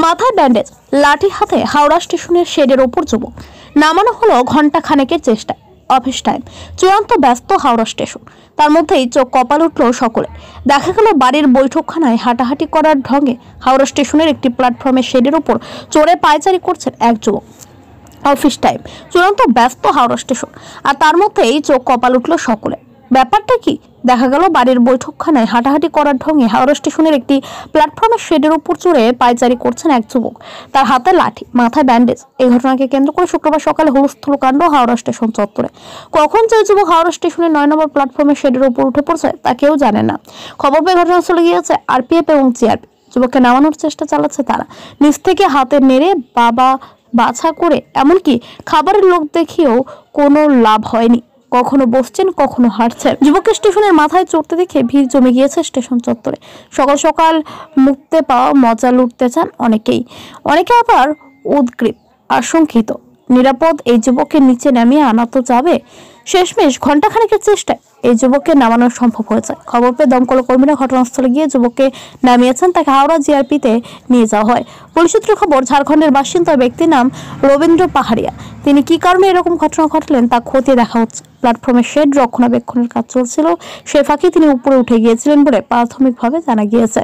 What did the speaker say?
মাথায় ব্যান্ডেজ, লাঠি হাতে হাওড়া স্টেশনের শেডের ওপর যুবক। নামানো হলো ঘন্টা খানেকের চেষ্টায়। অফিস টাইম, চূড়ান্ত ব্যস্ত হাওড়া স্টেশন। তার মধ্যেই চোখ কপাল উঠল সকলে। দেখা গেল বাড়ির বৈঠকখানায় হাঁটাহাঁটি করার ঢঙে হাওড়া স্টেশনের একটি প্ল্যাটফর্মের শেডের ওপর চড়ে পায়চারি করছেন এক যুবক। অফিস টাইম, চূড়ান্ত ব্যস্ত হাওড়া স্টেশন, আর তার মধ্যেই চোখ কপাল উঠল সকলে। ব্যাপারটা কি? দেখা গেল বাড়ির বৈঠকখানায় হাঁটাহাঁটি করার ঢঙে হাওড়া স্টেশনের একটি প্ল্যাটফর্মের শেডের উপর চড়ে পায়চারি করছেন এক যুবক। তার হাতে লাঠি, মাথায় ব্যান্ডেজ। এই ঘটনাকে কেন্দ্র করে শুক্রবার সকালে হুলস্থুল কাণ্ড হাওড়া স্টেশন চত্বরে। কখন যে যুবক হাওড়া স্টেশনের 9 নম্বর প্ল্যাটফর্মের শেডের উপর উঠে পড়ছে তা কেউ জানে না। খবর পেয়ে ঘটনাস্থলে গিয়েছে আরপিএফ এবং জিআরপি। যুবককে নামানোর চেষ্টা চালাচ্ছে তারা। নিচ থেকে হাতে মেরে বাবা বাছা করে, এমনকি খাবারের লোক দেখিয়েও কোনো লাভ হয়নি। কখনো বসছেন, কখনো হাঁটছেন। যুবককে স্টেশনের মাথায় চড়তে দেখে ভিড় জমে গিয়েছে স্টেশন চত্বরে। সকাল সকাল মুক্তে পাওয়া মজা লুটতে চান অনেকে আবার উদ্গ্রীব, আশঙ্কিত। নিরাপদ এই যুবককে নিচে নামিয়ে আনা তো যাবে। শেষমেশ ঘণ্টাখানেকের চেষ্টায় এই যুবককে নামানো সম্ভব হয়েছে। খবর পেয়ে দমকল কর্মীরা ঘটনাস্থলে গিয়ে যুবককে নামিয়েছেন। তাকে হাওড়া জিআরপিতে নিয়ে যাওয়া হয়। পুলিশ সূত্রে খবর, ঝাড়খণ্ডের বাসিন্দা ব্যক্তির নাম রবীন্দ্র পাহাড়িয়া। তিনি কি কারণে এরকম ঘটনা ঘটালেন তা খতিয়ে দেখা হচ্ছে। প্ল্যাটফর্মের শেড রক্ষণাবেক্ষণের কাজ চলছিল, সে ফাঁকে তিনি উপরে উঠে গিয়েছিলেন বলে প্রাথমিকভাবে জানা গিয়েছে।